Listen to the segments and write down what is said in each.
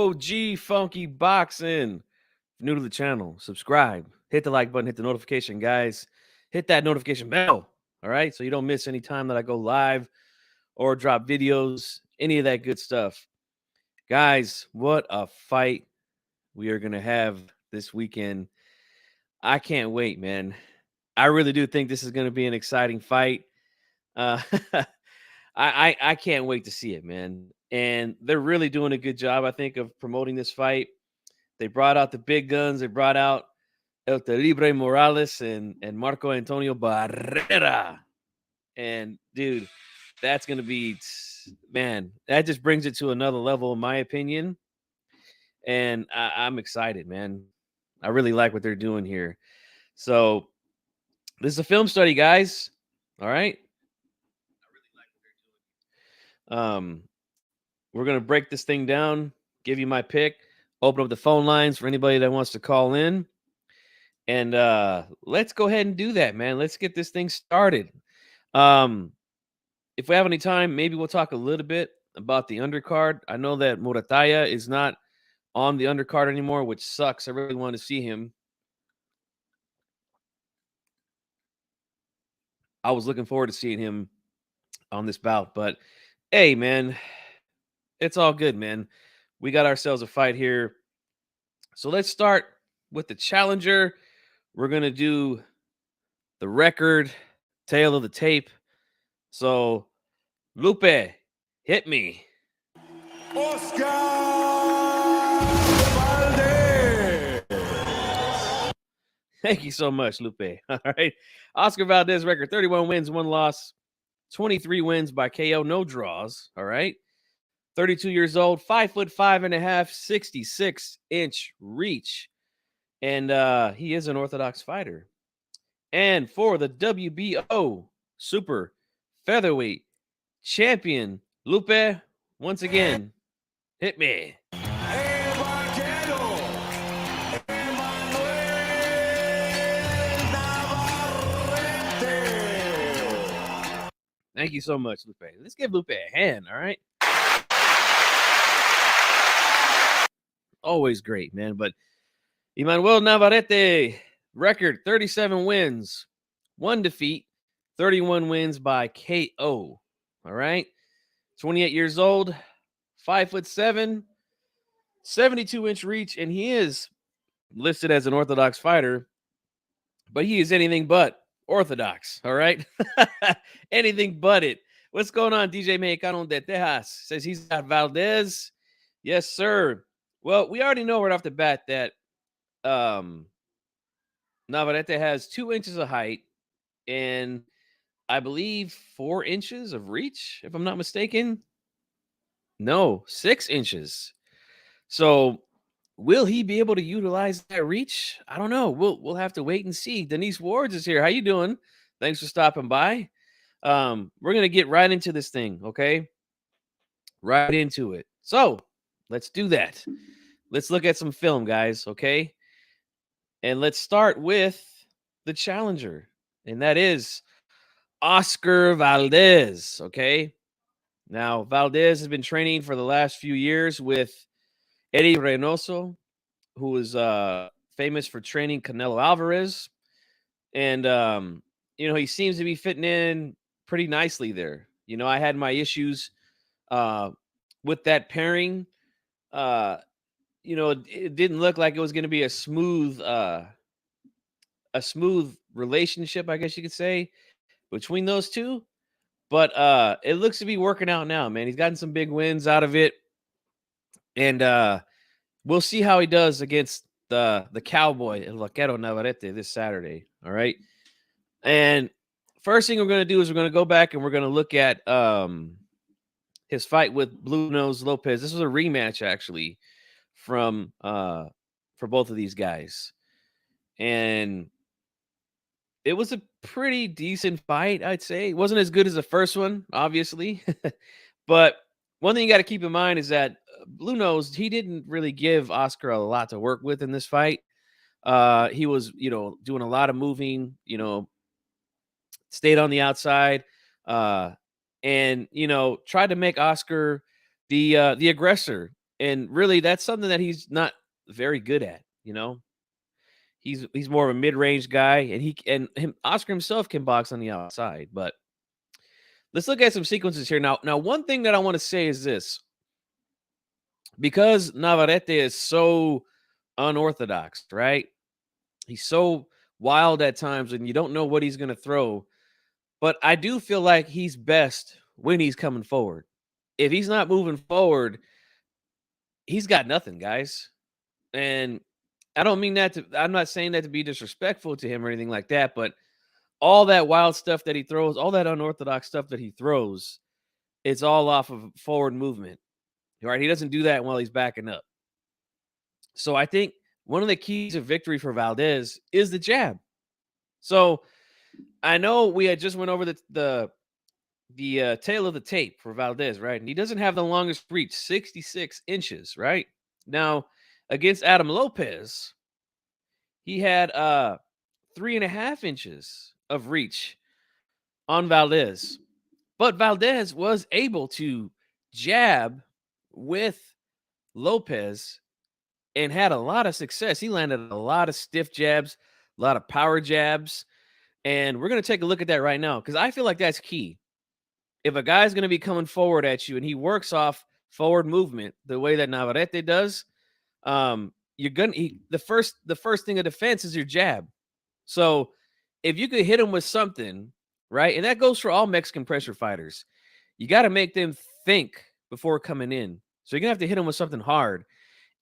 OG Funky Boxing. New to the channel, subscribe, hit the like button, hit the notification, guys. Hit that notification bell, all right? So you don't miss any time that I go live or drop videos, any of that good stuff. Guys, what a fight we are going to have this weekend. I can't wait, man. I really do think this is going to be an exciting fight. Uh, I can't wait to see it, man. And they're really doing a good job, I think, of promoting this fight. They brought out the big guns. They brought out El Terrible Morales and Marco Antonio Barrera. And dude, that's gonna be, man, that just brings it to another level, in my opinion. And I'm excited, man. I really like what they're doing here. So this is a film study, guys. All right. Um, we're gonna break this thing down, give you my pick, open up the phone lines for anybody that wants to call in. And let's go ahead and do that, man. Let's get this thing started. If we have any time, maybe we'll talk a little bit about the undercard. I know that Murataya is not on the undercard anymore, which sucks. I really want to see him. I was looking forward to seeing him on this bout, but hey, man, it's all good, man. We got ourselves a fight here. So let's start with the challenger. We're going to do the record, tail of the tape. So, Lupe, hit me. Oscar Valdez. Thank you so much, Lupe. All right. Oscar Valdez record 31 wins, 1 loss, 23 wins by KO, no draws. All right. 32 years old, 5'5.5", 66-inch reach. And he is an orthodox fighter. And for the WBO Super Featherweight Champion, Lupe, once again, hit me. Emanuel Navarrete. Thank you so much, Lupe. Let's give Lupe a hand, all right? Always great, man. But Emanuel Navarrete, record 37 wins, 1 defeat, 31 wins by KO. All right. 28 years old, 5'7", 72-inch reach, and he is listed as an orthodox fighter, but he is anything but orthodox. All right. Anything but it. What's going on, DJ Mexicano de Tejas? Says he's got Valdez. Yes, sir. Well, we already know right off the bat that Navarrete has 2 inches of height and I believe 4 inches of reach, if I'm not mistaken. No, 6 inches. So will he be able to utilize that reach? I don't know. We'll have to wait and see. Denise Wards is here. How you doing? Thanks for stopping by. We're gonna get right into this thing, okay? Right into it. So let's do that. Let's look at some film, guys, okay? And let's start with the challenger, and that is Oscar Valdez, okay? Now, Valdez has been training for the last few years with Eddie Reynoso, who is famous for training Canelo Alvarez. And, he seems to be fitting in pretty nicely there. I had my issues with that pairing. It didn't look like it was going to be a smooth relationship, I guess you could say, between those two. But it looks to be working out now, man. He's gotten some big wins out of it. And we'll see how he does against the Cowboy, El Vaquero Navarrete, this Saturday. All right. And first thing we're going to do is we're going to go back and we're going to look at his fight with Blue Nose Lopez. This was a rematch, actually, from for both of these guys. And it was a pretty decent fight, I'd say. It wasn't as good as the first one, obviously. But one thing you got to keep in mind is that Blue Nose, he didn't really give Oscar a lot to work with in this fight. He was, doing a lot of moving, stayed on the outside, and tried to make Oscar the aggressor And really, that's something that he's not very good at. He's more of a mid range guy, and Oscar himself can box on the outside. But let's look at some sequences here now. Now, one thing that I want to say is this: because Navarrete is so unorthodox, right? He's so wild at times, and you don't know what he's going to throw. But I do feel like he's best when he's coming forward. If he's not moving forward, he's got nothing, guys. And I don't mean that to, I'm not saying that to be disrespectful to him or anything like that, but all that wild stuff that he throws, all that unorthodox stuff that he throws, it's all off of forward movement. Right? He doesn't do that while he's backing up. So I think one of the keys of victory for Valdez is the jab. So I know we had just went over the tail of the tape for Valdez, right? And he doesn't have the longest reach, 66 inches, right? Now, against Adam Lopez, he had 3.5 inches of reach on Valdez. But Valdez was able to jab with Lopez and had a lot of success. He landed a lot of stiff jabs, a lot of power jabs. And we're going to take a look at that right now because I feel like that's key. If a guy's going to be coming forward at you and he works off forward movement the way that Navarrete does, the first thing of defense is your jab. So if you could hit him with something, right, and that goes for all Mexican pressure fighters, you got to make them think before coming in. So you're gonna have to hit him with something hard,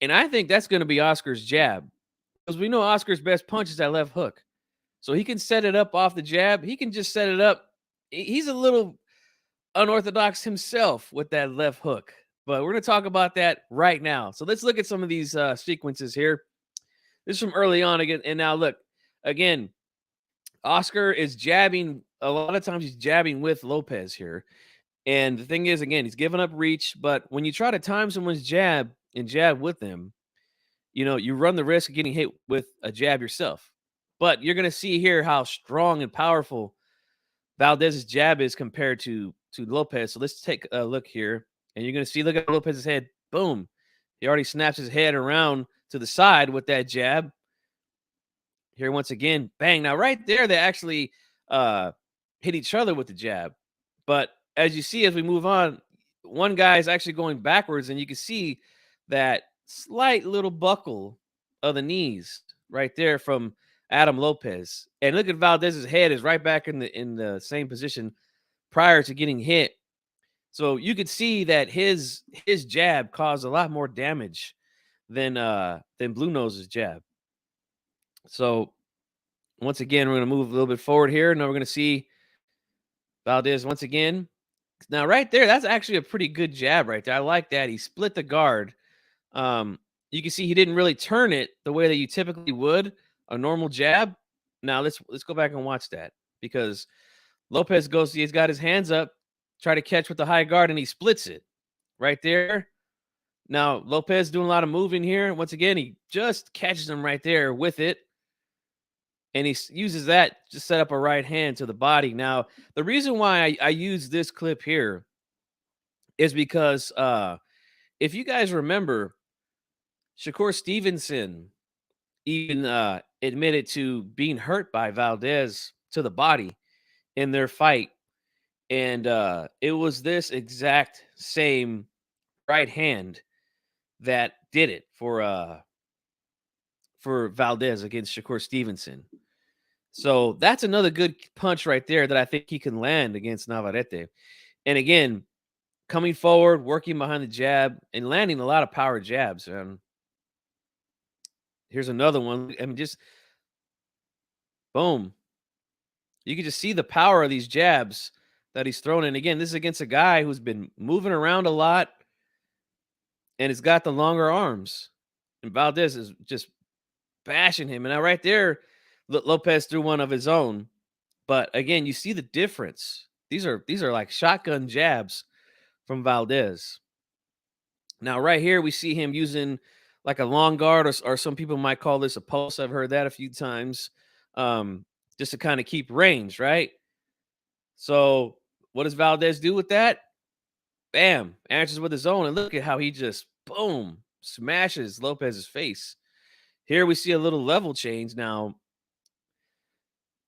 and I think that's going to be Oscar's jab because we know Oscar's best punch is that left hook. So he can set it up off the jab. He can just set it up. He's a little unorthodox himself with that left hook. But we're going to talk about that right now. So let's look at some of these sequences here. This is from early on again. And now look, again, Oscar is jabbing. A lot of times he's jabbing with Lopez here. And the thing is, again, he's giving up reach. But when you try to time someone's jab and jab with them, you run the risk of getting hit with a jab yourself. But you're going to see here how strong and powerful Valdez's jab is compared to Lopez. So let's take a look here. And you're going to see, look at Lopez's head. Boom. He already snaps his head around to the side with that jab. Here once again, bang. Now right there, they actually hit each other with the jab. But as you see, as we move on, one guy is actually going backwards, and you can see that slight little buckle of the knees right there from Adam Lopez. And look at Valdez's head is right back in the same position prior to getting hit. So you could see that his jab caused a lot more damage than Blue Nose's jab. So once again, we're going to move a little bit forward here. Now we're going to see Valdez once again. Now right there, that's actually a pretty good jab right there. I like that. He split the guard. You can see he didn't really turn it the way that you typically would a normal jab. Now let's go back and watch that because Lopez goes, he's got his hands up, try to catch with the high guard, and he splits it right there. Now Lopez doing a lot of moving here. Once again, he just catches him right there with it. And he uses that to set up a right hand to the body. Now, the reason why I use this clip here is because if you guys remember, Shakur Stevenson even admitted to being hurt by Valdez to the body in their fight. And it was this exact same right hand that did it for Valdez against Shakur Stevenson. So that's another good punch right there that I think he can land against Navarrete. And again, coming forward, working behind the jab, and landing a lot of power jabs. Here's another one. I mean, just boom. You can just see the power of these jabs that he's thrown. And again, this is against a guy who's been moving around a lot and has got the longer arms. And Valdez is just bashing him. And now right there, Lopez threw one of his own. But again, you see the difference. These are like shotgun jabs from Valdez. Now, right here, we see him using like a long guard, or some people might call this a pulse. I've heard that a few times, just to kind of keep range, right? So what does Valdez do with that? Bam, answers with his own. And look at how he just Boom. Smashes Lopez's face. Here we see a little level change. Now,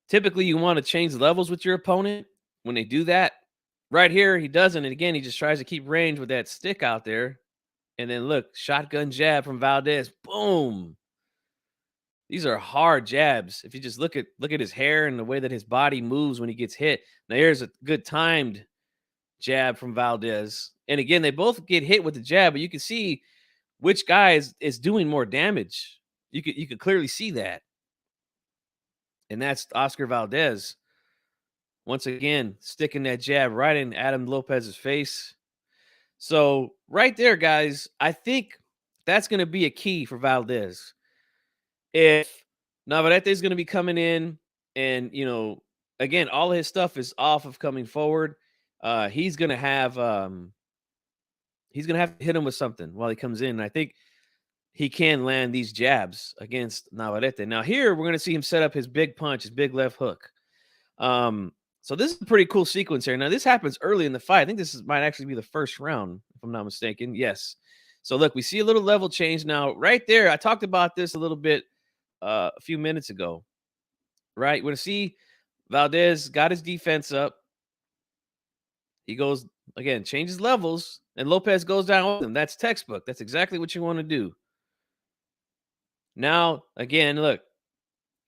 typically you want to change levels with your opponent when they do that. Right here, he doesn't. And again, he just tries to keep range with that stick out there. And then look, shotgun jab from Valdez. Boom. These are hard jabs. If you just look at his hair and the way that his body moves when he gets hit. Now here's a good timed jab from Valdez. And again, they both get hit with the jab, but you can see which guy is doing more damage. You could clearly see that. And that's Oscar Valdez. Once again, sticking that jab right in Adam Lopez's face. So right there, guys, I think that's going to be a key for Valdez. If Navarrete is going to be coming in and, again, all of his stuff is off of coming forward, he's going to have to hit him with something while he comes in. And I think he can land these jabs against Navarrete. Now here we're going to see him set up his big punch, his big left hook. So this is a pretty cool sequence here. Now this happens early in the fight. I think might actually be the first round, if I'm not mistaken. Yes. So look, we see a little level change now. Right there, I talked about this a little bit a few minutes ago. Right, we're gonna see Valdez got his defense up. He goes again, changes levels, and Lopez goes down with him. That's textbook. That's exactly what you want to do. Now, again, look,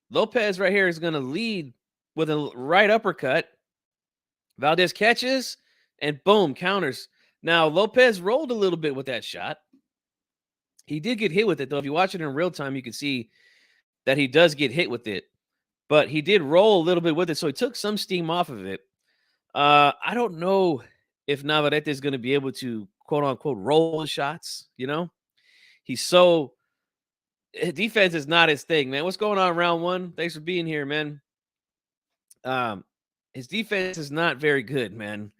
Lopez right here is going to lead with a right uppercut. Valdez catches and boom, counters. Now, Lopez rolled a little bit with that shot. He did get hit with it, though. If you watch it in real time, you can see that he does get hit with it. But he did roll a little bit with it, so he took some steam off of it. I don't know if Navarrete is going to be able to, quote unquote, roll the shots. He's so defense is not his thing, man. What's going on, round one? Thanks for being here, man. His defense is not very good, man.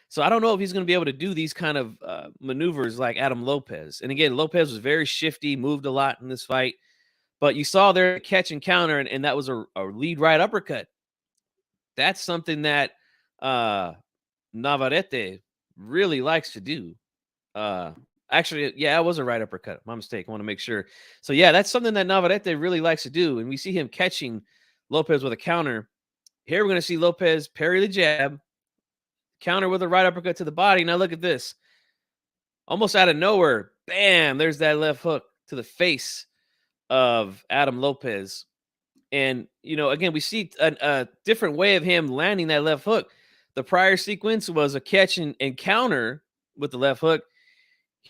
So I don't know if he's going to be able to do these kind of maneuvers like Adam Lopez. And again, Lopez was very shifty, moved a lot in this fight. But you saw there catch and counter, and that was a lead right uppercut. That's something that Navarrete really likes to do. Actually, yeah, it was a right uppercut. My mistake. I want to make sure. So, yeah, that's something that Navarrete really likes to do. And we see him catching Lopez with a counter. Here we're going to see Lopez parry the jab, counter with a right uppercut to the body. Now look at this. Almost out of nowhere, bam, there's that left hook to the face of Adam Lopez. And, again, we see a different way of him landing that left hook. The prior sequence was a catch and counter with the left hook.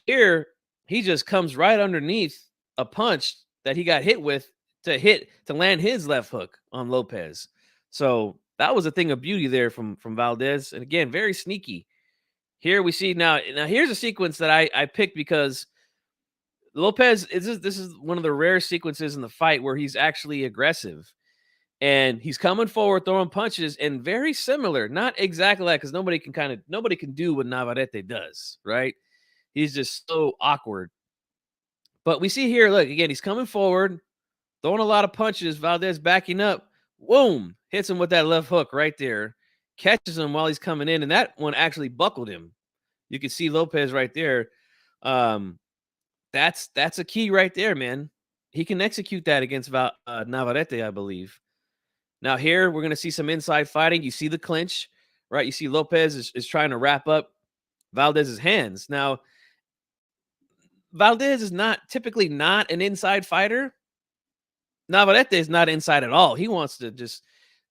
Here, he just comes right underneath a punch that he got hit with to land his left hook on Lopez. So that was a thing of beauty there from Valdez. And again, very sneaky. Here we see now here's a sequence that I picked because Lopez this is one of the rare sequences in the fight where he's actually aggressive. And he's coming forward, throwing punches, and very similar. Not exactly like, because nobody can do what Navarrete does, right? He's just so awkward. But we see here, look, again, he's coming forward, throwing a lot of punches. Valdez backing up. Boom! Hits him with that left hook right there. Catches him while he's coming in, and that one actually buckled him. You can see Lopez right there. That's a key right there, man. He can execute that against Navarrete, I believe. Now here, we're going to see some inside fighting. You see the clinch, right? You see Lopez is trying to wrap up Valdez's hands. Now, Valdez is typically not an inside fighter. Navarrete is not inside at all. He wants to just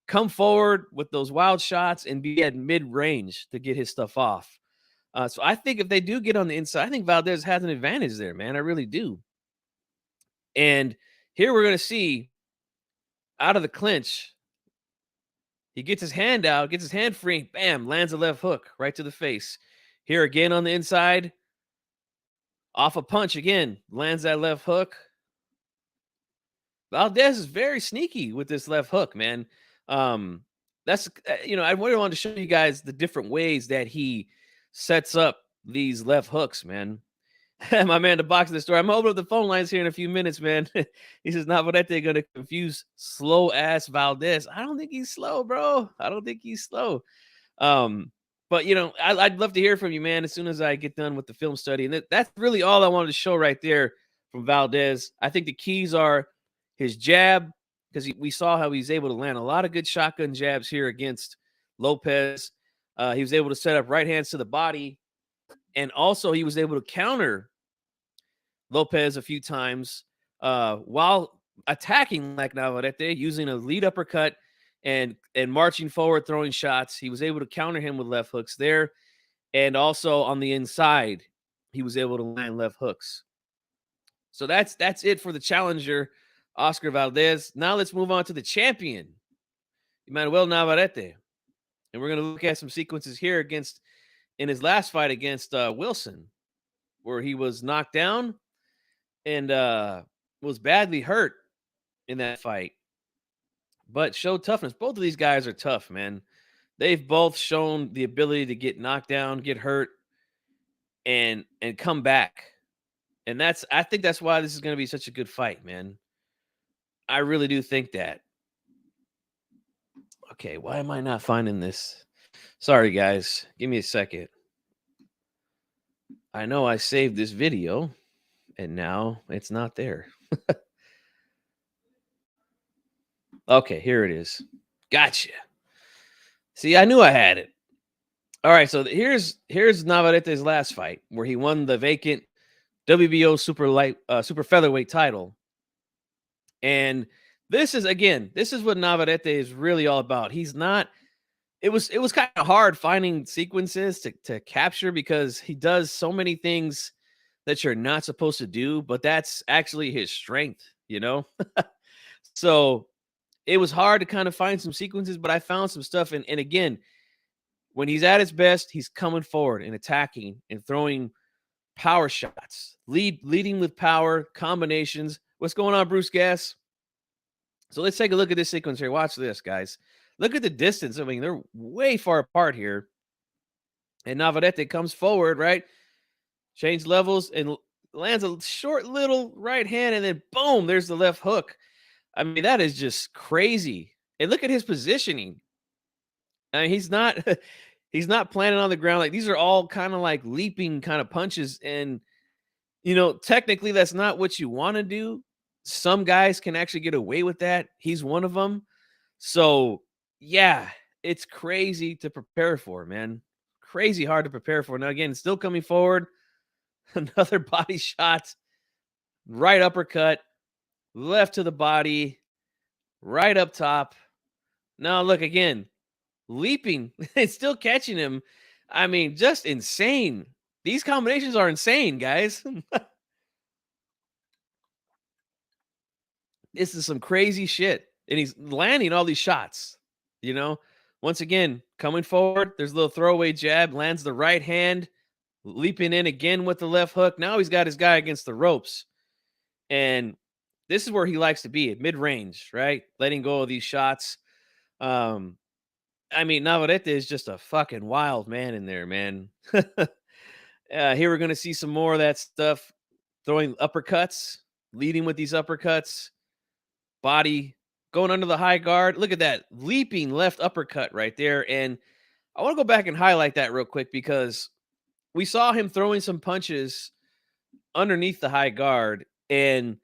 come forward with those wild shots and be at mid-range to get his stuff off. So I think if they do get on the inside, I think Valdez has an advantage there, man. I really do. And here we're going to see out of the clinch, he gets his hand out, gets his hand free, bam, lands a left hook right to the face. Here again on the inside, off a punch again, lands that left hook. Valdez is very sneaky with this left hook, man. That's I really wanted to show you guys the different ways that he sets up these left hooks, man. My man, the box of the story. I'm opening up the phone lines here in a few minutes, man. He says Navarrete going to confuse slow ass Valdez. I don't think he's slow, bro. I don't think he's slow. But I'd love to hear from you, man, as soon as I get done with the film study. And that's really all I wanted to show right there from Valdez. I think the keys are his jab, because we saw how he's able to land a lot of good shotgun jabs here against Lopez. He was able to set up right hands to the body, and also he was able to counter Lopez a few times while attacking like Navarrete, using a lead uppercut and marching forward, throwing shots. He was able to counter him with left hooks there, and also on the inside, he was able to land left hooks. So that's it for the challenger, Oscar Valdez. Now let's move on to the champion, Emanuel Navarrete, and we're going to look at some sequences here in his last fight against Wilson, where he was knocked down and was badly hurt in that fight, but showed toughness. Both of these guys are tough, man. They've both shown the ability to get knocked down, get hurt, and come back. And I think that's why this is going to be such a good fight, man. I really do think that. Okay, why am I not finding this? Sorry, guys. Give me a second. I know I saved this video, and now it's not there. Okay, here it is. Gotcha. See, I knew I had it. All right, so here's Navarrete's last fight, where he won the vacant WBO super featherweight title. And this is what Navarrete is really all about. He's not. It was kind of hard finding sequences to capture, because he does so many things that you're not supposed to do, but that's actually his strength, So it was hard to kind of find some sequences, but I found some stuff. And again, when he's at his best, he's coming forward and attacking and throwing power shots, leading with power combinations. What's going on, Bruce Gass? So let's take a look at this sequence here. Watch this, guys. Look at the distance. I mean, they're way far apart here. And Navarrete comes forward, right? Change levels and lands a short little right hand, and then boom, there's the left hook. I mean, that is just crazy. And look at his positioning. I mean, he's not he's not planning on the ground. Like, these are all kind of like leaping kind of punches. And technically that's not what you want to do. Some guys can actually get away with that. He's one of them. So yeah, it's crazy to prepare for, man. Crazy hard to prepare for. Now, again, still coming forward. Another body shot. Right uppercut. Left to the body. Right up top. Now, look again. Leaping. It's still catching him. I mean, just insane. These combinations are insane, guys. This is some crazy shit. And he's landing all these shots. Once again, coming forward, there's a little throwaway jab, lands the right hand, leaping in again with the left hook. Now he's got his guy against the ropes. And this is where he likes to be, at mid-range, right? Letting go of these shots. I mean, Navarrete is just a fucking wild man in there, man. Here we're going to see some more of that stuff. Throwing uppercuts, leading with these uppercuts. Body going under the high guard. Look at that leaping left uppercut right there. And I want to go back and highlight that real quick, because we saw him throwing some punches underneath the high guard. And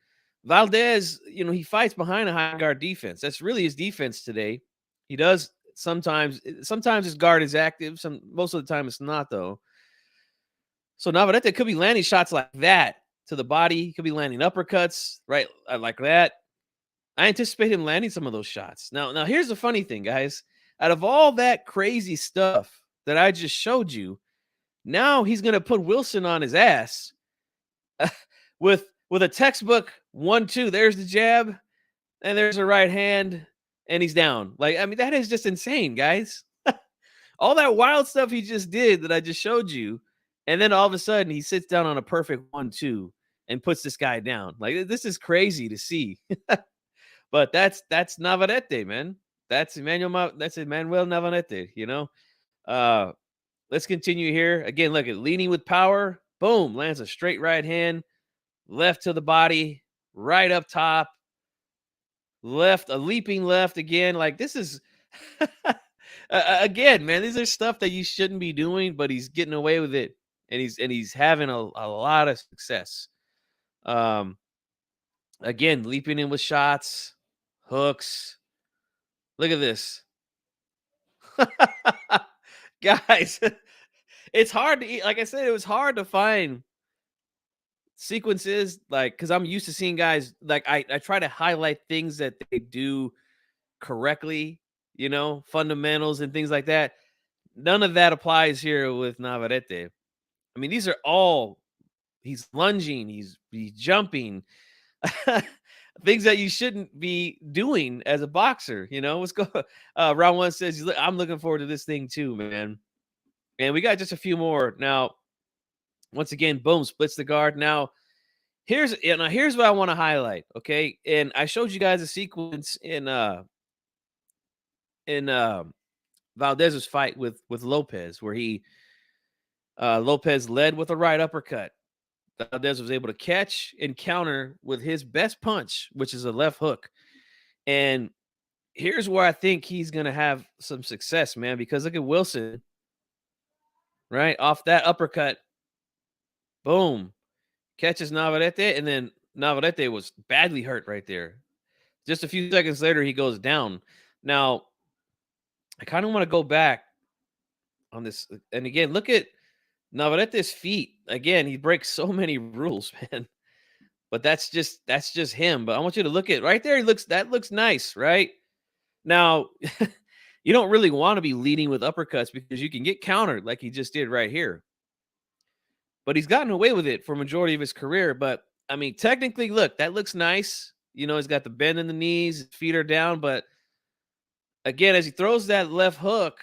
Valdez, he fights behind a high guard defense. That's really his defense today. He does sometimes his guard is active. Most of the time it's not, though. So Navarrete could be landing shots like that to the body. He could be landing uppercuts, right, like that. I anticipate him landing some of those shots. Now here's the funny thing, guys. Out of all that crazy stuff that I just showed you, now he's going to put Wilson on his ass with a textbook 1-2. There's the jab, and there's a right hand, and he's down. Like, I mean, that is just insane, guys. All that wild stuff he just did that I just showed you, and then all of a sudden he sits down on a perfect 1-2 and puts this guy down. Like, this is crazy to see. But that's Navarrete, man. That's Emmanuel Navarrete, Let's continue here. Again, look at leaning with power. Boom, lands a straight right hand. Left to the body. Right up top. Left, a leaping left again. Like, this is Again, man, these are stuff that you shouldn't be doing, but he's getting away with it, and he's having a lot of success. Um, Again, leaping in with shots, hooks. Look at this, guys. It's hard to eat. Like I said, it was hard to find sequences like because I'm used to seeing guys like I try to highlight things that they do correctly, fundamentals and things like that. None of that applies here with Navarrete. I mean, these are all he's lunging, he's jumping, things that you shouldn't be doing as a boxer. What's go? Round one says, "I'm looking forward to this thing too, man." And we got just a few more now. Once again, boom, splits the guard. Now here's what I want to highlight. Okay, and I showed you guys a sequence in Valdez's fight with Lopez where he Lopez led with a right uppercut. Valdez was able to catch and counter with his best punch, which is a left hook. And here's where I think he's going to have some success, man, because look at Wilson, right? Off that uppercut, boom, catches Navarrete. And then Navarrete was badly hurt right there. Just a few seconds later, he goes down. Now, I kind of want to go back on this. And again, look at Navarrete's feet. Again, he breaks so many rules, man. But that's just him. But I want you to look at right there. That looks nice, right? Now, you don't really want to be leading with uppercuts because you can get countered like he just did right here. But he's gotten away with it for majority of his career. But I mean, technically, look, that looks nice. He's got the bend in the knees, his feet are down. But again, as he throws that left hook,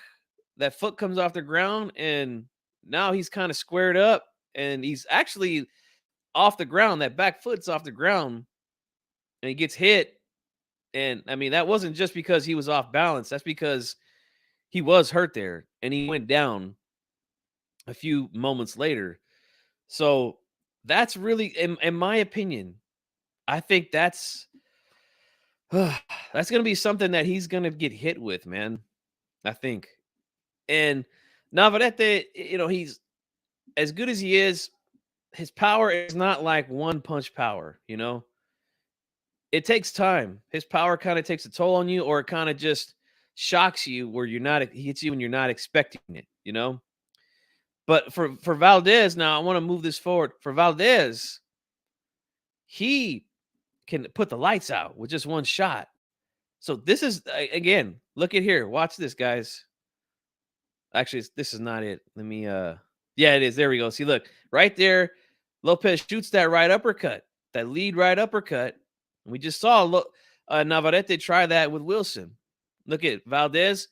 that foot comes off the ground, and now he's kind of squared up, and he's actually off the ground. That back foot's off the ground, and he gets hit. And I mean, that wasn't just because he was off balance. That's because he was hurt there, and he went down a few moments later. So that's really, in my opinion, I think that's going to be something that he's going to get hit with, man. I think. And Navarrete, he's as good as he is. His power is not like one punch power. It takes time. His power kind of takes a toll on you, or it kind of just shocks you where he hits you when you're not expecting it. But for Valdez, now I want to move this forward. For Valdez, he can put the lights out with just one shot. So this is again, look at here. Watch this, guys. Actually, this is not it. Let me yeah, it is. There we go. See, look, right there, Lopez shoots that right uppercut, that lead right uppercut. We just saw Navarrete try that with Wilson. Look at Valdez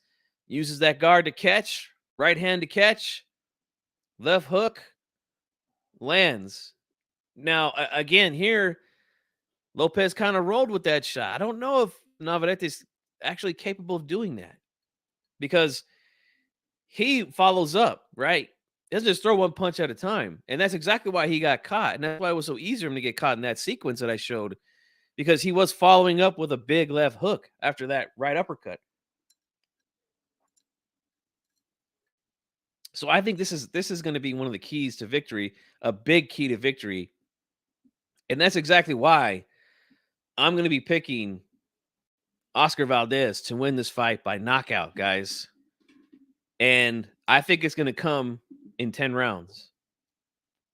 uses that guard to catch, right hand to catch, left hook, lands. Now, again, here, Lopez kind of rolled with that shot. I don't know if Navarrete is actually capable of doing that because he follows up, right? He doesn't just throw one punch at a time. And that's exactly why he got caught. And that's why it was so easy for him to get caught in that sequence that I showed, because he was following up with a big left hook after that right uppercut. So I think this is going to be one of the keys to victory, a big key to victory. And that's exactly why I'm going to be picking Oscar Valdez to win this fight by knockout, guys. And I think it's going to come in 10 rounds.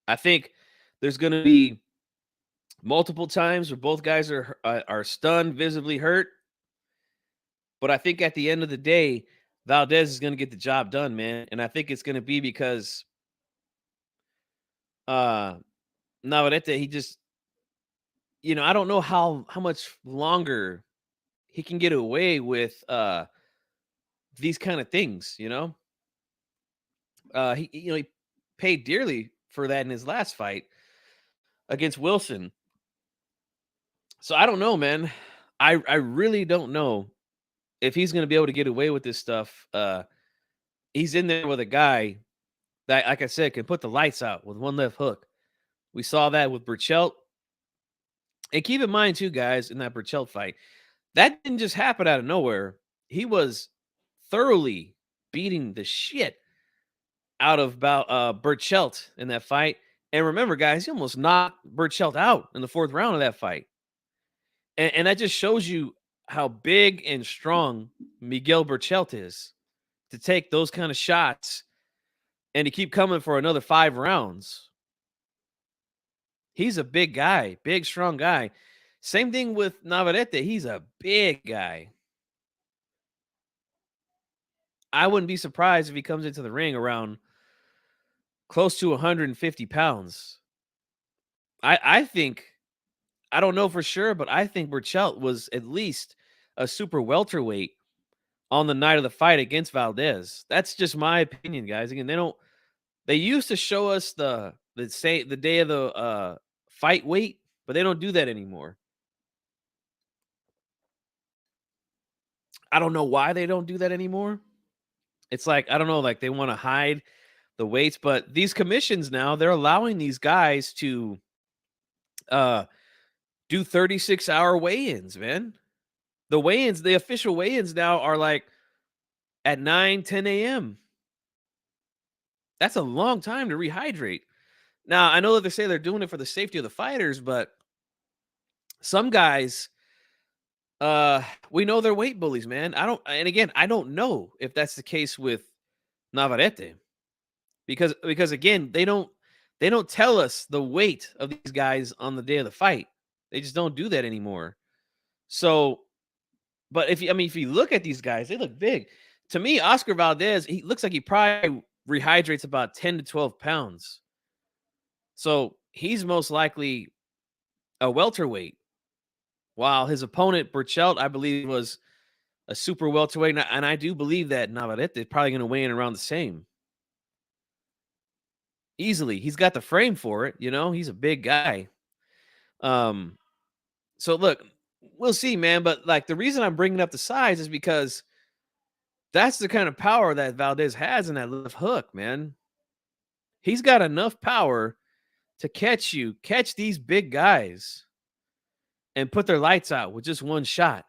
I think there's going to be multiple times where both guys are stunned, visibly hurt. But I think at the end of the day, Valdez is going to get the job done, man. And I think it's going to be because Navarrete, he just, I don't know how much longer he can get away with these kind of things. He paid dearly for that in his last fight against Wilson. So I don't know, man. I really don't know if he's going to be able to get away with this stuff. He's in there with a guy that, like I said, can put the lights out with one left hook. We saw that with Burchelt. And keep in mind, too, guys, in that Burchelt fight, that didn't just happen out of nowhere. He was thoroughly beating the shit out of Burchelt in that fight. And remember, guys, he almost knocked Burchelt out in the fourth round of that fight. And that just shows you how big and strong Miguel Burchelt is to take those kind of shots and to keep coming for another 5 rounds. He's a big guy, big, strong guy. Same thing with Navarrete. He's a big guy. I wouldn't be surprised if he comes into the ring around close to 150 pounds. I think, I don't know for sure, but I think Burchelt was at least a super welterweight on the night of the fight against Valdez. That's just my opinion, guys. Again, they used to show us the day of the fight weight, but they don't do that anymore. I don't know why they don't do that anymore. It's like, I don't know, like they want to hide the weights, but these commissions now, they're allowing these guys to uh do 36-hour weigh-ins, man. The weigh-ins, the official weigh-ins now are like at 9, 10 a.m. That's a long time to rehydrate. Now, I know that they say they're doing it for the safety of the fighters, but some guys, we know they're weight bullies, man. I don't know if that's the case with Navarrete because again, they don't tell us the weight of these guys on the day of the fight. They just don't do that anymore. So, but if you look at these guys, they look big. To me, Oscar Valdez, he looks like he probably rehydrates about 10 to 12 pounds. So he's most likely a welterweight, while his opponent, Burchelt, I believe was a super welterweight. And I do believe that Navarrete is probably going to weigh in around the same. Easily. He's got the frame for it, he's a big guy. So look, we'll see, man. But like the reason I'm bringing up the size is because that's the kind of power that Valdez has in that left hook, man. He's got enough power to catch these big guys and put their lights out with just one shot.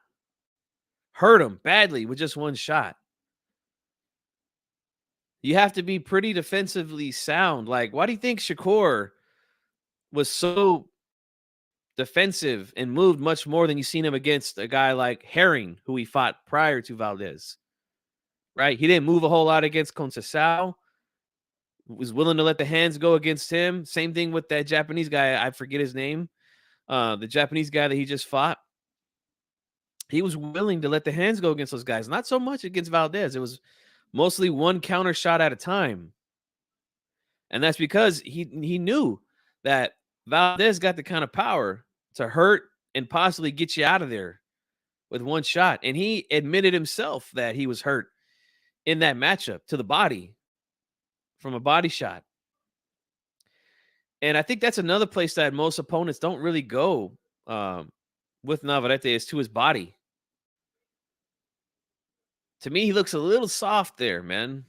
Hurt them badly with just one shot. You have to be pretty defensively sound. Like, why do you think Shakur was so defensive and moved much more than you seen him against a guy like Herring, who he fought prior to Valdez? Right? He didn't move a whole lot against Conceição. Was willing to let the hands go against him. Same thing with that Japanese guy. I forget his name. The Japanese guy that he just fought. He was willing to let the hands go against those guys. Not so much against Valdez. It was mostly one counter shot at a time. And that's because he knew that Valdez got the kind of power to hurt and possibly get you out of there with one shot. And he admitted himself that he was hurt in that matchup to the body from a body shot. And I think that's another place that most opponents don't really go with Navarrete, is to his body. To me, he looks a little soft there, man.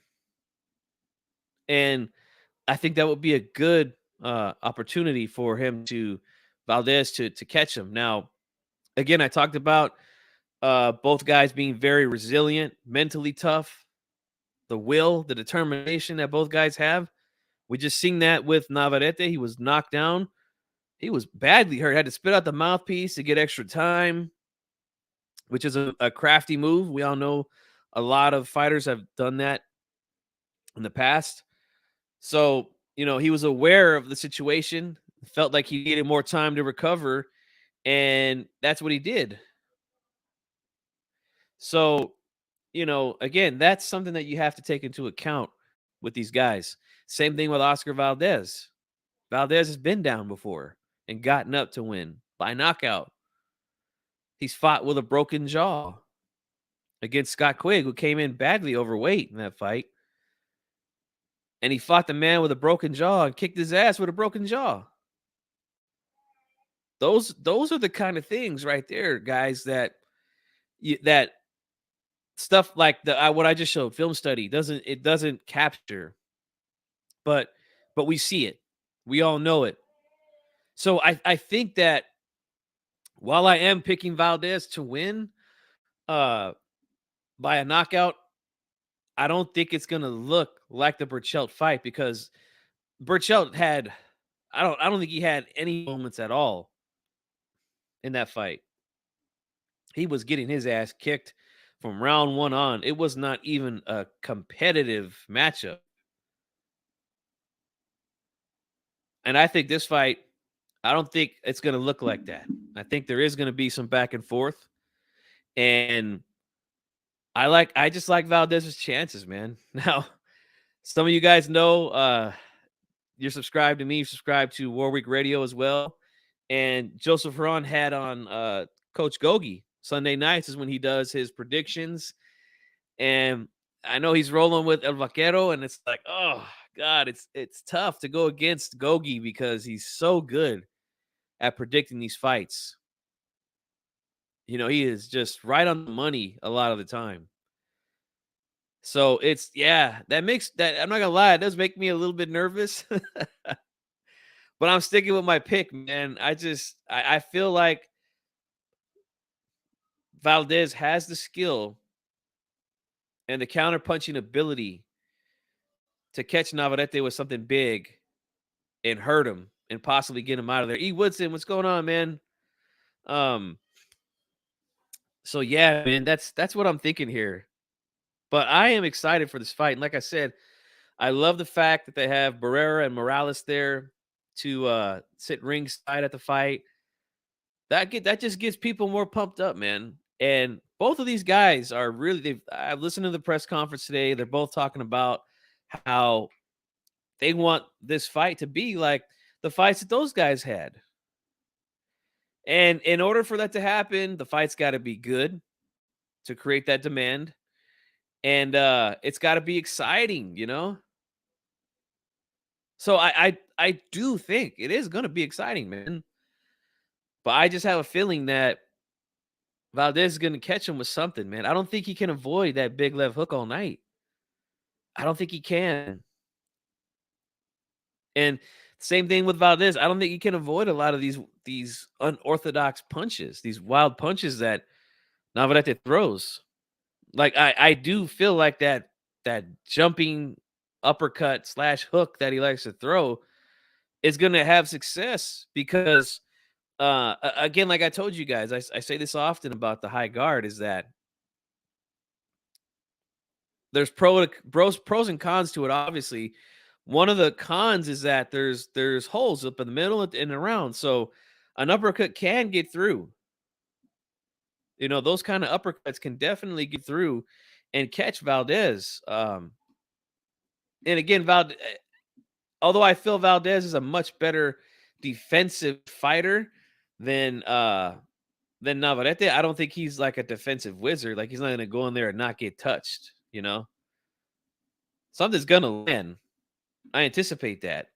And I think that would be a good opportunity for him Valdez to catch him. Now, again, I talked about both guys being very resilient, mentally tough, the will, the determination that both guys have. We just seen that with Navarrete. He was knocked down. He was badly hurt. Had to spit out the mouthpiece to get extra time, which is a crafty move. We all know a lot of fighters have done that in the past. So, he was aware of the situation, felt like he needed more time to recover, and that's what he did. So, again, that's something that you have to take into account with these guys. Same thing with Oscar Valdez. Valdez has been down before and gotten up to win by knockout. He's fought with a broken jaw against Scott Quigg, who came in badly overweight in that fight. And he fought the man with a broken jaw and kicked his ass with a broken jaw. Those are the kind of things right there, guys, that stuff like what I just showed, film study, doesn't capture. But we see it. We all know it. So I think that while I am picking Valdez to win by a knockout, I don't think it's gonna look like the Burchelt fight because Burchelt had I don't think he had any moments at all in that fight. He was getting his ass kicked from round 1 on. It was not even a competitive matchup. And I think this fight, I don't think it's gonna look like that. I think there is gonna be some back and forth. And I just like Valdez's chances, man. Now, some of you guys know you're subscribed to me, subscribed to Warwick Radio as well. And Joseph Huron had on Coach Gogi Sunday nights is when he does his predictions. And I know he's rolling with El Vaquero, and it's like, oh God, it's tough to go against Gogi because he's so good at predicting these fights. He is just right on the money a lot of the time. So it's yeah, that makes that I'm not gonna lie, it does make me a little bit nervous. But I'm sticking with my pick, man. I feel like Valdez has the skill and the counter punching ability to catch Navarrete with something big and hurt him and possibly get him out of there. E. Woodson, what's going on, man? Um, so yeah, man, that's what I'm thinking here. But I am excited for this fight. And like I said, I love the fact that they have Barrera and Morales there to sit ringside at the fight. That just gets people more pumped up, man. And both of these guys are really I've listened to the press conference today. They're both talking about how they want this fight to be like the fights that those guys had. And in order for that to happen, the fight's got to be good to create that demand. And it's got to be exciting. So I do think it is going to be exciting, man. But I just have a feeling that Valdez is going to catch him with something, man. I don't think he can avoid that big left hook all night. I don't think he can. And same thing with Valdez. I don't think he can avoid a lot of these unorthodox punches, these wild punches that Navarrete throws. Like I do feel like that jumping uppercut slash hook that he likes to throw is going to have success because again, like I told you guys, I say this often about the high guard is that there's pros and cons to it. Obviously, one of the cons is that there's holes up in the middle and around, so an uppercut can get through. Those kind of uppercuts can definitely get through and catch Valdez. And again, although I feel Valdez is a much better defensive fighter than Navarrete, I don't think he's like a defensive wizard. Like he's not going to go in there and not get touched. Something's going to land. I anticipate that.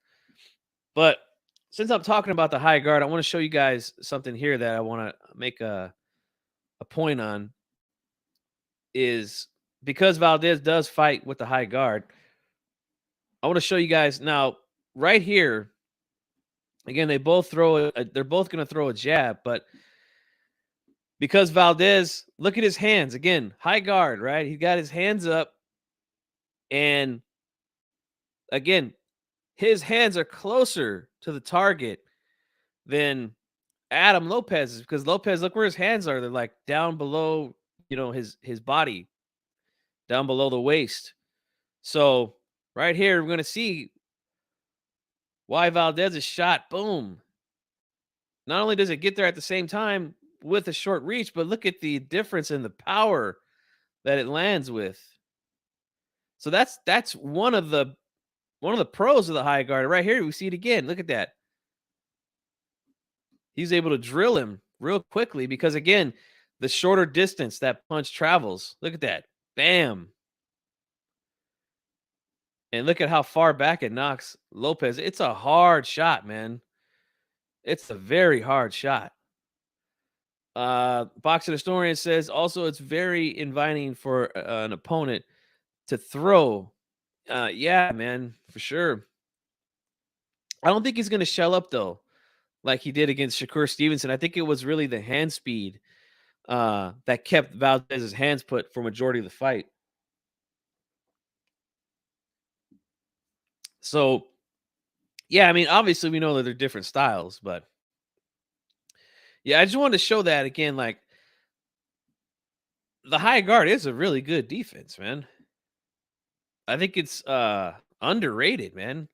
But since I'm talking about the high guard, I want to show you guys something here that I want to make a point on is because Valdez does fight with the high guard. I want to show you guys now right here. Again, they're both going to throw a jab, but because Valdez, look at his hands again, high guard, right? He got his hands up, and again, his hands are closer to the target than Adam Lopez's because Lopez, look where his hands are. They're like down below, his body, down below the waist. So right here, we're gonna see why Valdez's shot, boom. Not only does it get there at the same time with a short reach, but look at the difference in the power that it lands with. So that's one of the pros of the high guard. Right here, we see it again. Look at that. He's able to drill him real quickly because again, the shorter distance that punch travels. Look at that. Bam. And look at how far back it knocks Lopez. It's a hard shot, man. It's a very hard shot. Boxing Historian says also it's very inviting for an opponent to throw. Yeah, man, for sure. I don't think he's going to shell up though, like he did against Shakur Stevenson. I think it was really the hand speed that kept Valdez's hands put for majority of the fight. So yeah, I mean, obviously we know that they're different styles, but yeah, I just wanted to show that again. Like the high guard is a really good defense, man. I think it's underrated, man.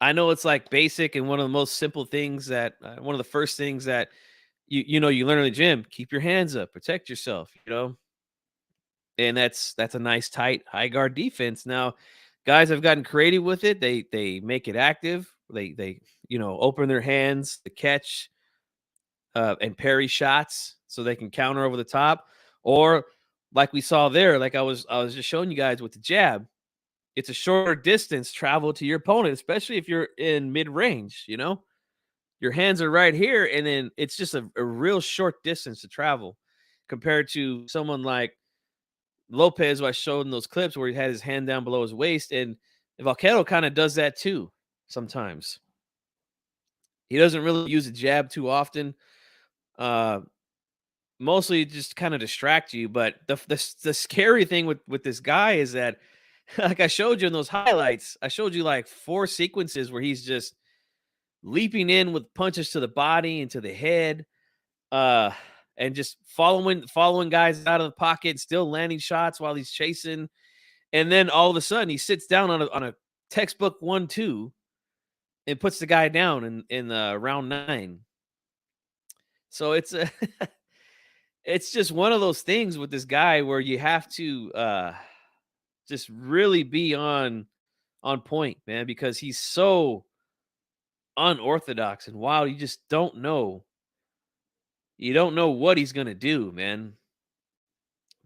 I know it's like basic and one of the most simple things that one of the first things that you learn in the gym. Keep your hands up, protect yourself. And that's a nice tight high guard defense. Now, guys have gotten creative with it. They make it active. They open their hands to catch and parry shots so they can counter over the top, or like we saw there, like I was just showing you guys with the jab. It's a shorter distance travel to your opponent, especially if you're in mid range. Your hands are right here, and then it's just a real short distance to travel compared to someone like Lopez, who I showed in those clips where he had his hand down below his waist, and Vaquero kind of does that too sometimes. He doesn't really use a jab too often. Uh, Mostly just kind of distract you. But the scary thing with this guy is that, like I showed you in those highlights, I showed you like 4 sequences where he's just leaping in with punches to the body and to the head, uh, and just following guys out of the pocket, still landing shots while he's chasing. And then all of a sudden, he sits down on a textbook 1-2 and puts the guy down in round 9. So it's just one of those things with this guy where you have to just really be on point, man, because he's so unorthodox and wild. You just don't know. You don't know what he's gonna do, man.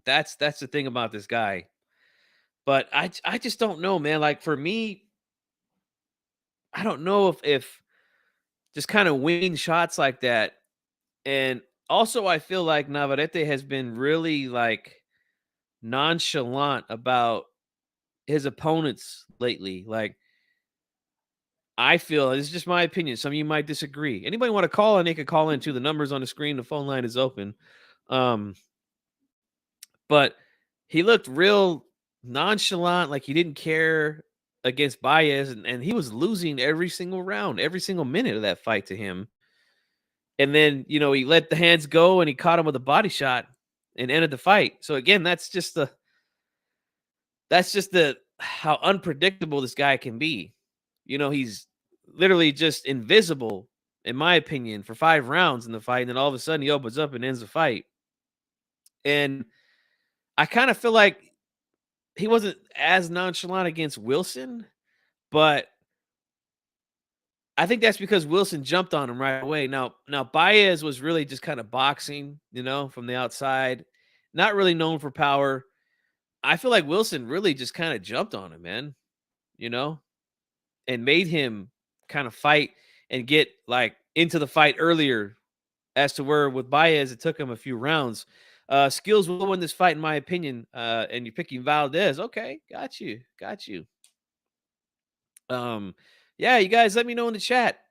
That's the thing about this guy. But I just don't know, man. Like for me, I don't know if just kind of winging shots like that. And also I feel like Navarrete has been really like nonchalant about his opponents lately. Like I feel it's just my opinion. Some of you might disagree. Anybody want to call in, they could call in too. The numbers on the screen, the phone line is open. Um, but he looked real nonchalant, like he didn't care against Baez, and he was losing every single round, every single minute of that fight to him. And then, he let the hands go and he caught him with a body shot and ended the fight. So again, that's just the how unpredictable this guy can be. He's literally just invisible, in my opinion, for 5 rounds in the fight, and then all of a sudden he opens up and ends the fight. And I kind of feel like he wasn't as nonchalant against Wilson, but I think that's because Wilson jumped on him right away. Now Baez was really just kind of boxing, from the outside, not really known for power. I feel like Wilson really just kind of jumped on him, man, you know, and made him kind of fight and get like into the fight earlier, as to where with Baez, it took him a few rounds. Skills will win this fight, in my opinion. And you're picking Valdez. Okay, got you. Got you. Um, yeah, you guys let me know in the chat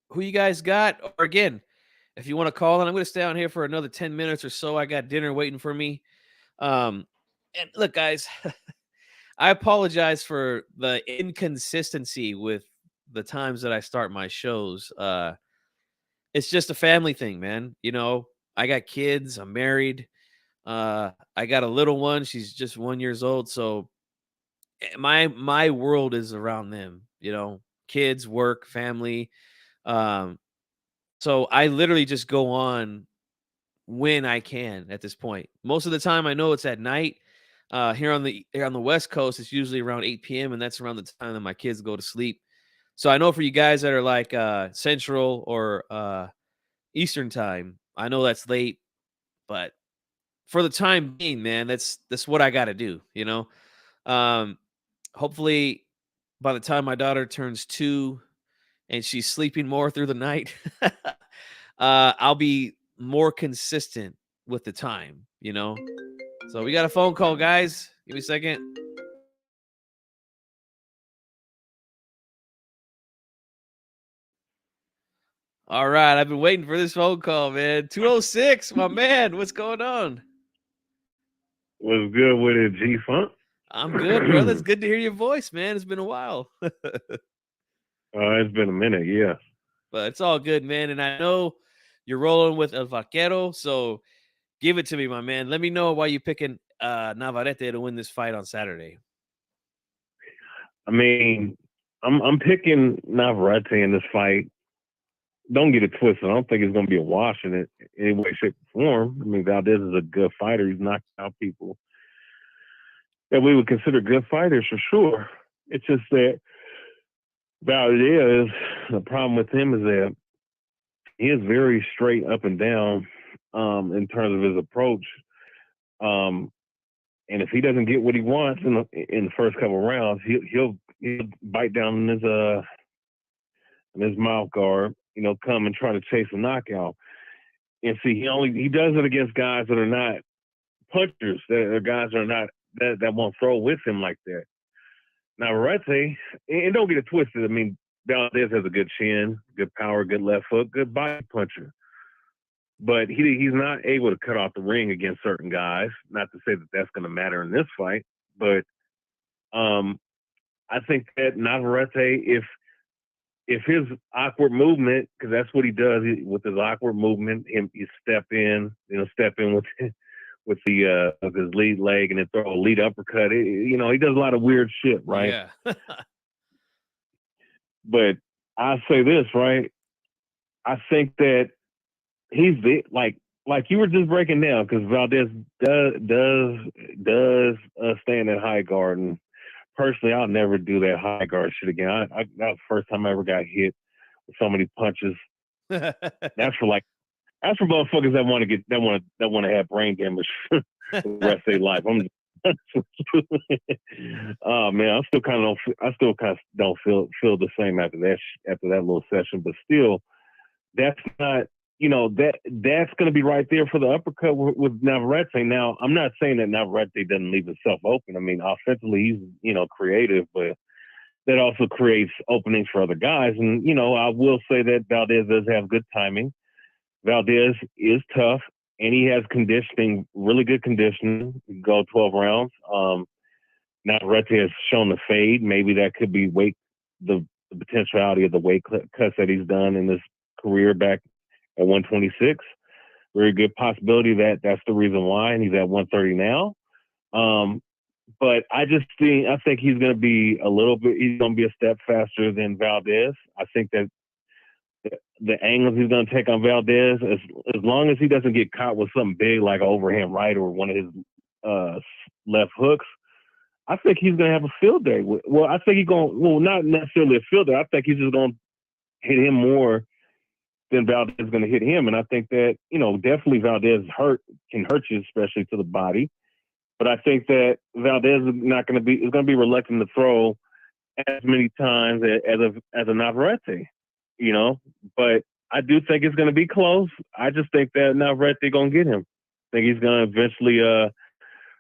who you guys got. Or again, if you want to call in, I'm going to stay on here for another 10 minutes or so. I got dinner waiting for me. And look, guys, I apologize for the inconsistency with the times that I start my shows. It's just a family thing, man. I got kids, I'm married. I got a little one. She's just 1 years old. So my world is around them, kids, work, family. Um, so I literally just go on when I can at this point. Most of the time I know it's at night. Here on the West Coast, it's usually around 8 p.m. and that's around the time that my kids go to sleep. So I know for you guys that are like Central or Eastern time, I know that's late, but for the time being, man, that's what I got to do. Um, Hopefully, by the time my daughter turns 2 and she's sleeping more through the night, I'll be more consistent with the time. So we got a phone call, guys. Give me a second. All right, I've been waiting for this phone call, man. 206, my man. What's going on? Was good with it, G Funk. I'm good, brother. It's good to hear your voice, man. It's been a while. It's been a minute, yeah. But it's all good, man. And I know you're rolling with El Vaquero, so give it to me, my man. Let me know why you picking Navarrete to win this fight on Saturday. I mean, I'm picking Navarrete in this fight. Don't get it twisted. I don't think it's going to be a wash in it any way, shape, or form. I mean, Valdez is a good fighter. He's knocked out people that we would consider good fighters for sure. It's just that Valdez, the problem with him is that he is very straight up and down in terms of his approach. Um, and if he doesn't get what he wants in the first couple of rounds, he'll bite down in his mouth guard, come and try to chase a knockout. And see, he does it against guys that are not punchers, that are guys that are not that won't throw with him like that. Now Navarrete, and don't get it twisted. I mean, Valdez has a good chin, good power, good left hook, good body puncher. But he's not able to cut off the ring against certain guys. Not to say that that's going to matter in this fight, but I think that Navarrete, if his awkward movement, because that's what he does with his awkward movement, he step in with the with his lead leg and then throw a lead uppercut. He does a lot of weird shit, right? Yeah. But I say this, right? I think that he's like you were just breaking down, because Valdez does stand at high guard, and personally, I'll never do that high guard shit again. That was the first time I ever got hit with so many punches. That's for motherfuckers that want to have brain damage for the rest of their life. Oh man, I still kind of don't feel the same after that little session, but still, that's not. That's going to be right there for the uppercut with Navarrete. Now, I'm not saying that Navarrete doesn't leave himself open. I mean, offensively, he's, creative, but that also creates openings for other guys. And, I will say that Valdez does have good timing. Valdez is tough, and he has conditioning, really good conditioning. Go 12 rounds. Navarrete has shown the fade. Maybe that could be the potentiality of the weight cuts that he's done in his career back at 126. Very good possibility that that's the reason why, and he's at 130 now. But I think he's going to be he's going to be a step faster than Valdez. I think that the angles he's going to take on Valdez, as long as he doesn't get caught with something big like an overhand right or one of his left hooks, I think he's going to have a field day. Well, I think not necessarily a field day. I think he's just going to hit him more than Valdez is going to hit him. And I think that, definitely Valdez can hurt you, especially to the body. But I think that Valdez is going to be reluctant to throw as many times as a Navarrete, But I do think it's going to be close. I just think that Navarrete going to get him. I think he's going to eventually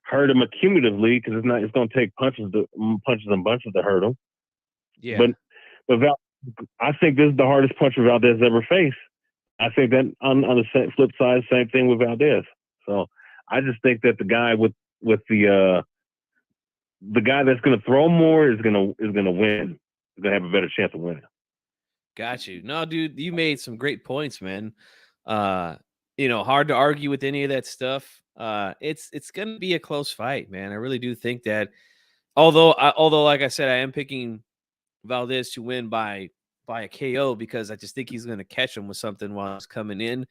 hurt him accumulatively, because it's going to take punches and bunches to hurt him. Yeah. But I think this is the hardest puncher Valdez ever faced. I think that on the flip side, same thing with Valdez. So I just think that the guy with the guy that's going to throw more is going to win. Is going to have a better chance of winning. Got you. No, dude, you made some great points, man. Hard to argue with any of that stuff. It's going to be a close fight, man. I really do think that. Although, like I said, I am picking Valdez to win by a KO, because I just think he's going to catch him with something while he's coming in.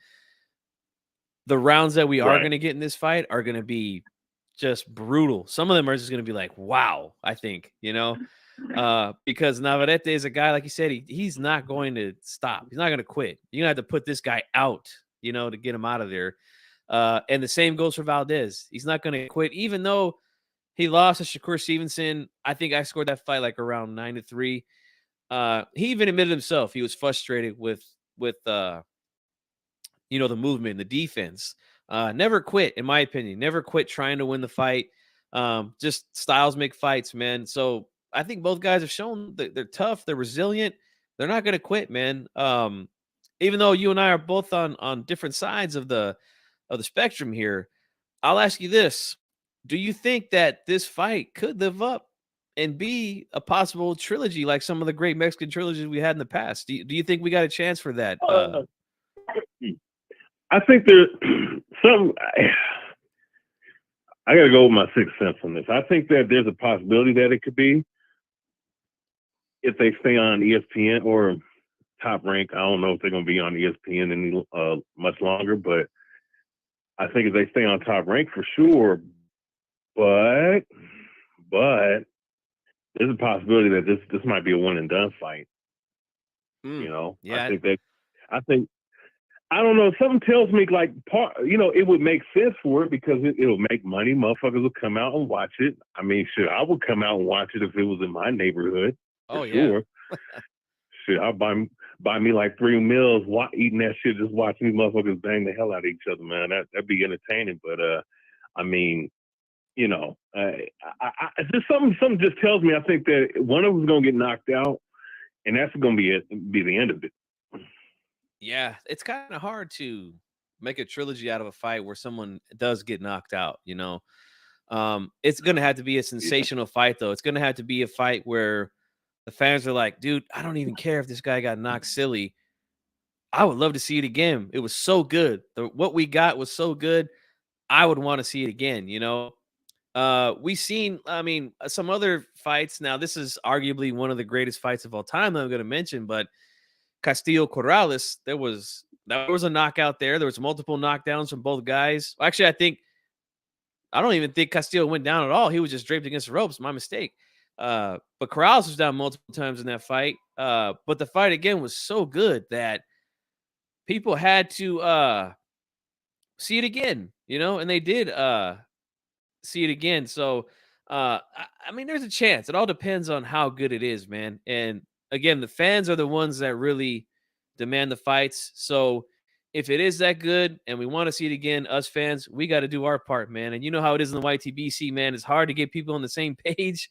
The rounds that we are going to get in this fight are going to be just brutal. Some of them are just going to be like, wow, I think, because Navarrete is a guy, like you said, he's not going to stop. He's not going to quit. You're going to have to put this guy out, to get him out of there. And the same goes for Valdez. He's not going to quit, even though he lost to Shakur Stevenson. I think I scored that fight like around 9-3. He even admitted himself he was frustrated with the movement, the defense. Never quit, in my opinion. Never quit trying to win the fight. Just styles make fights, man. So I think both guys have shown that they're tough, they're resilient, they're not going to quit, man. Even though you and I are both on different sides of the spectrum here, I'll ask you this: do you think that this fight could live up and be a possible trilogy like some of the great Mexican trilogies we had in the past? Do you think we got a chance for that? Uh, I think there some. I got to go with my sixth sense on this. I think that there's a possibility that it could be if they stay on ESPN or Top Rank. I don't know if they're going to be on ESPN any much longer, but I think if they stay on Top Rank for sure. But there's a possibility that this might be a one and done fight. You know, Yeah. I think I don't know. Something tells me like it would make sense for it because it'll make money. Motherfuckers will come out and watch it. I mean, shit, I would come out and watch it if it was in my neighborhood Oh for yeah. sure. Shit, I'll buy me like 3 meals, eating that shit, just watching these motherfuckers bang the hell out of each other, man. That'd be entertaining. But I mean, you know, just something just tells me I think that one of them's gonna get knocked out, and that's gonna be the end of it. Yeah, it's kind of hard to make a trilogy out of a fight where someone does get knocked out, you know. It's gonna have to be a Yeah. sensational fight, though. It's gonna have to be a fight where the fans are like, dude, I don't even care if this guy got knocked silly. I would love to see it again. It was so good. What we got was so good. I would want to see it again, you know. We seen, I mean, some other fights. Now, this is arguably one of the greatest fights of all time that I'm gonna mention, but Castillo Corrales, there was a knockout there. There was multiple knockdowns from both guys. Actually, I don't even think Castillo went down at all. He was just draped against the ropes. My mistake. But Corrales was down multiple times in that fight. But the fight again was so good that people had to see it again, you know, and they did see it again. So I mean, there's a chance. It all depends on how good it is, man. And again, the fans are the ones that really demand the fights. So if it is that good and we want to see it again, us fans, we got to do our part, man. And you know how it is in the YTBC, man. It's hard to get people on the same page.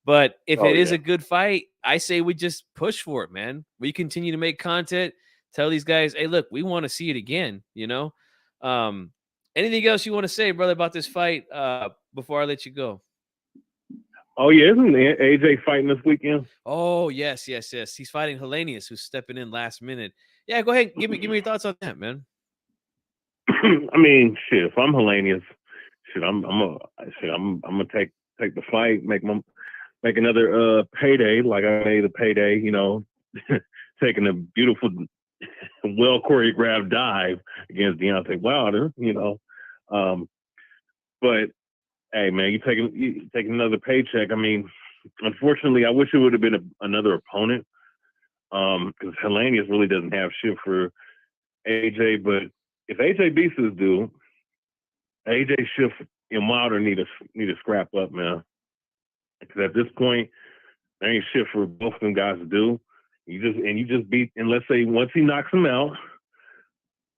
But if Oh it is yeah. a good fight, I say we just push for it, man. We continue to make content, tell these guys, hey, look, we want to see it again, you know? Um, anything else you want to say, brother, about this fight before I let you go? Oh yeah, isn't AJ fighting this weekend? Oh, yes, yes, yes. He's fighting Hellenius, who's stepping in last minute. Yeah, go ahead. Give me your thoughts on that, man. I mean, shit. If I'm Hellenius, shit, I'm gonna take the fight, make another payday like I made a payday. You know, taking a beautiful, well choreographed dive against Deontay Wilder. You know, um, but hey, man, you taking another paycheck. I mean, unfortunately, I wish it would have been another opponent. Because Hellenius really doesn't have shit for AJ, but if AJ beats this dude, AJ Schiff and Wilder need to scrap up, man. Because at this point, there ain't shit for both of them guys to do. You just beat, and let's say once he knocks him out,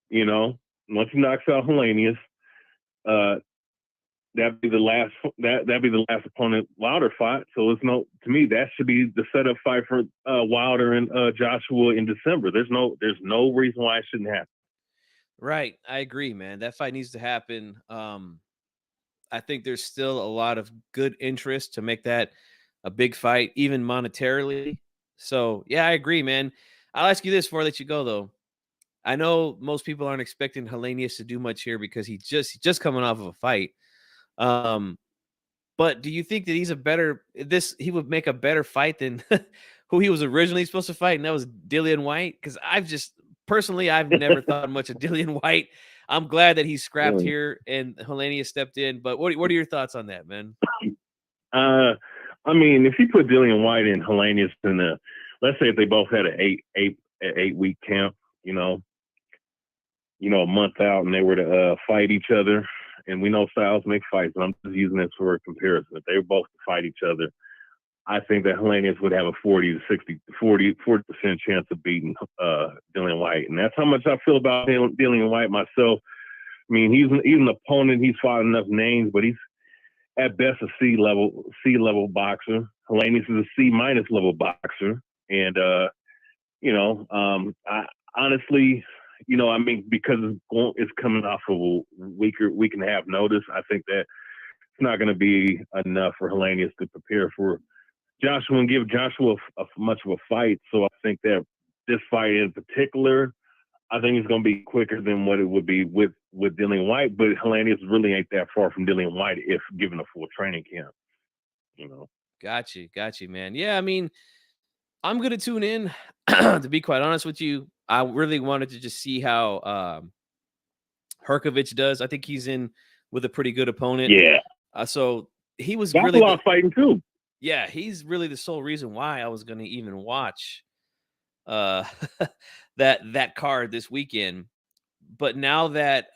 you know, once he knocks out Hellenius, uh, that'd be the last opponent Wilder fought. So to me that should be the setup fight for Wilder and Joshua in December. There's no reason why it shouldn't happen. Right. I agree, man. That fight needs to happen. I think there's still a lot of good interest to make that a big fight, even monetarily. So yeah, I agree, man. I'll ask you this before I let you go, though. I know most people aren't expecting Hellenius to do much here because he's just coming off of a fight. Um, but do you think that he would make a better fight than who he was originally supposed to fight, and that was Dillian White? Because I've never thought much of Dillian White. I'm glad that he's scrapped Mm. here and Helenia stepped in. But what are your thoughts on that, man? I mean, if you put Dillian White and Hellenius in let's say if they both had an 8 week camp, a month out, and they were to fight each other, and we know styles make fights, and I'm just using this for a comparison. If they were both to fight each other, I think that Hellenius would have a 40% chance of beating Dillian White, and that's how much I feel about Dillian White myself. I mean, he's an opponent. He's fought enough names, but he's at best a C level boxer. Hellenius is a C- level boxer, and I honestly, I mean, because it's coming off of a week and a half notice, I think that not going to be enough for Hellenius to prepare for Joshua and give Joshua much of a fight. So I think that this fight in particular, I think it's going to be quicker than what it would be with Dillian White. But Hellenius really ain't that far from Dillian White if given a full training camp. You know. Got you, man. Yeah, I mean, I'm gonna tune in. To be quite honest with you, I really wanted to just see how Herkovich does. I think he's in with a pretty good opponent. Yeah, So he was that's a really lot of fighting too. yeah, he's really the sole reason why I was gonna even watch uh that card this weekend. But now that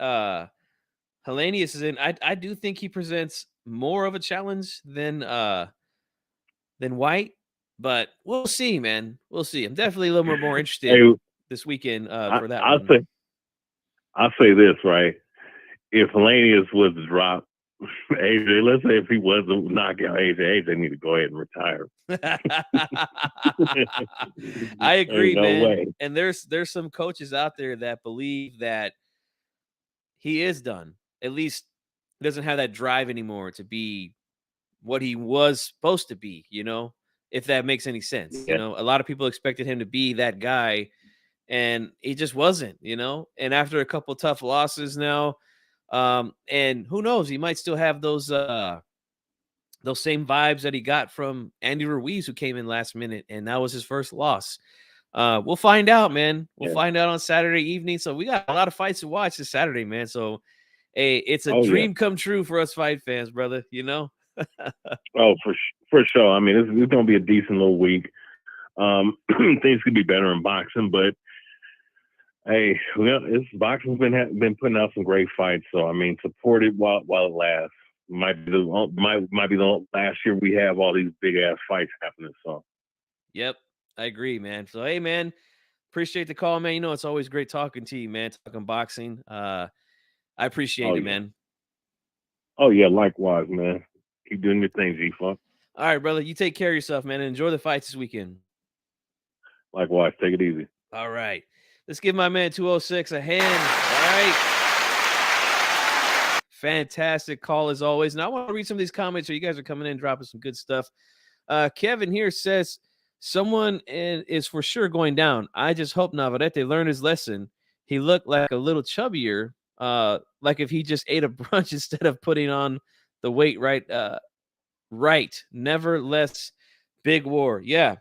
Hellenius is in, I do think he presents more of a challenge than White, but we'll see, man. We'll see. I'm definitely a little more interested Hey, this weekend I, for that I'll one. say I'll say this right. If Hellenius was to drop AJ, let's say if he was to knock out AJ need to go ahead and retire. I Ain't agree, no man. way. And there's some coaches out there that believe that he is done. At least he doesn't have that drive anymore to be what he was supposed to be, if that makes any sense. Yeah, A lot of people expected him to be that guy and he just wasn't. And after a couple tough losses now, and who knows, he might still have those same vibes that he got from Andy Ruiz, who came in last minute, and that was his first loss. We'll find out, man. We'll yeah. find out on Saturday evening. So we got a lot of fights to watch this Saturday, man. So hey, it's a Oh yeah. dream come true for us fight fans, brother. Oh, for sure. I mean, it's going to be a decent little week. Things could be better in boxing, but hey, well, boxing's been putting out some great fights. So I mean, support it while it lasts. Might be the last year we have all these big ass fights happening. So Yep, I agree, man. So hey, man, appreciate the call, man. It's always great talking to you, man. Talking boxing. I appreciate oh it, yeah, man. oh yeah, likewise, man. Keep doing your thing, G-Funk. All right, brother. You take care of yourself, man, and enjoy the fights this weekend. Likewise, take it easy. All right. Let's give my man 206 a hand. All right. Fantastic call as always. And I want to read some of these comments so you guys are coming in dropping some good stuff. Kevin here says, someone is for sure going down. I just hope Navarrete learned his lesson. He looked like a little chubbier, like if he just ate a brunch instead of putting on the weight right. Right. Nevertheless, big war. Yeah,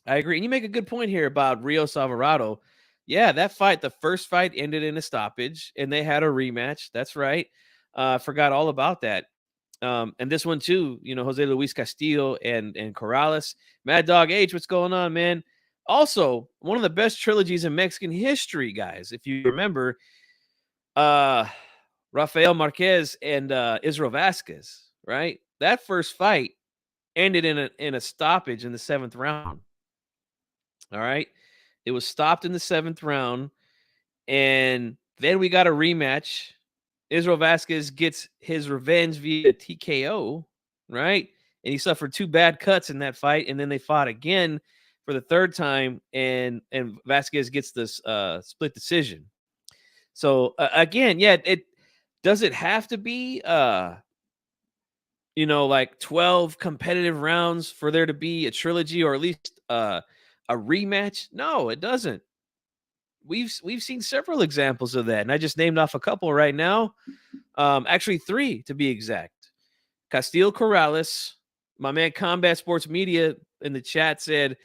I agree. And you make a good point here about Rios Alvarado. Yeah, that fight, the first fight ended in a stoppage and they had a rematch. That's right. Forgot all about that. And this one too, Jose Luis Castillo and Corrales. Mad Dog H, what's going on, man? Also, one of the best trilogies in Mexican history, guys. If you remember, Rafael Marquez and Israel Vasquez, right? That first fight ended in a stoppage in the 7th round. All right. It was stopped in the 7th round. And then we got a rematch. Israel Vasquez gets his revenge via TKO, right? And he suffered 2 bad cuts in that fight. And then they fought again for the 3rd time. And Vasquez gets this split decision. So again, yeah, does it have to be like 12 competitive rounds for there to be a trilogy or at least a rematch? No, it doesn't. We've seen several examples of that, and I just named off a couple right now. Actually 3 to be exact. Castillo Corrales, my man Combat Sports Media in the chat said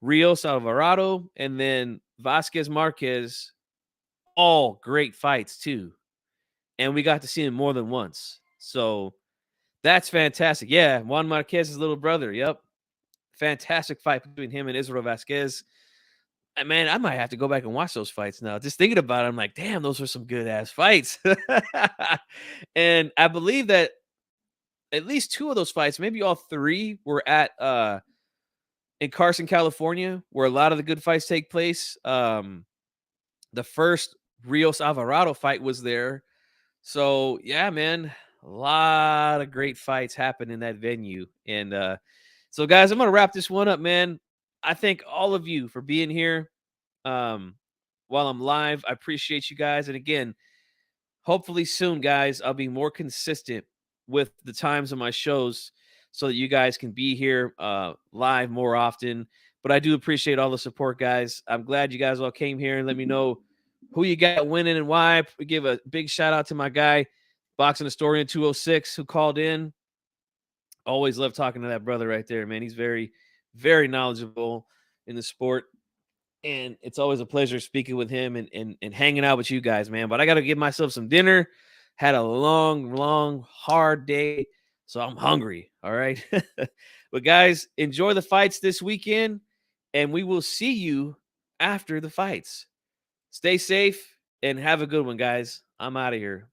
Rios Alvarado, and then Vasquez Marquez, all great fights too. And we got to see him more than once. So that's fantastic. Yeah, Juan Marquez's little brother. Yep. Fantastic fight between him and Israel Vasquez. And man, I might have to go back and watch those fights now. Just thinking about it, I'm like, damn, those were some good ass fights. And I believe that at least 2 of those fights, maybe all 3, were at in Carson, California, where a lot of the good fights take place. The first Rios Alvarado fight was there. So yeah, man, a lot of great fights happen in that venue. And so guys, I'm gonna wrap this one up, man. I thank all of you for being here while I'm live. I appreciate you guys. And again, hopefully soon, guys, I'll be more consistent with the times of my shows so that you guys can be here live more often. But I do appreciate all the support, guys. I'm glad you guys all came here and let me know who you got winning and why. We give a big shout out to my guy, Boxing Historian 206, who called in. Always love talking to that brother right there, man. He's very, very knowledgeable in the sport. And it's always a pleasure speaking with him and hanging out with you guys, man. But I got to give myself some dinner. Had a long, hard day. So I'm hungry. All right. But guys, enjoy the fights this weekend. And we will see you after the fights. Stay safe and have a good one, guys. I'm out of here.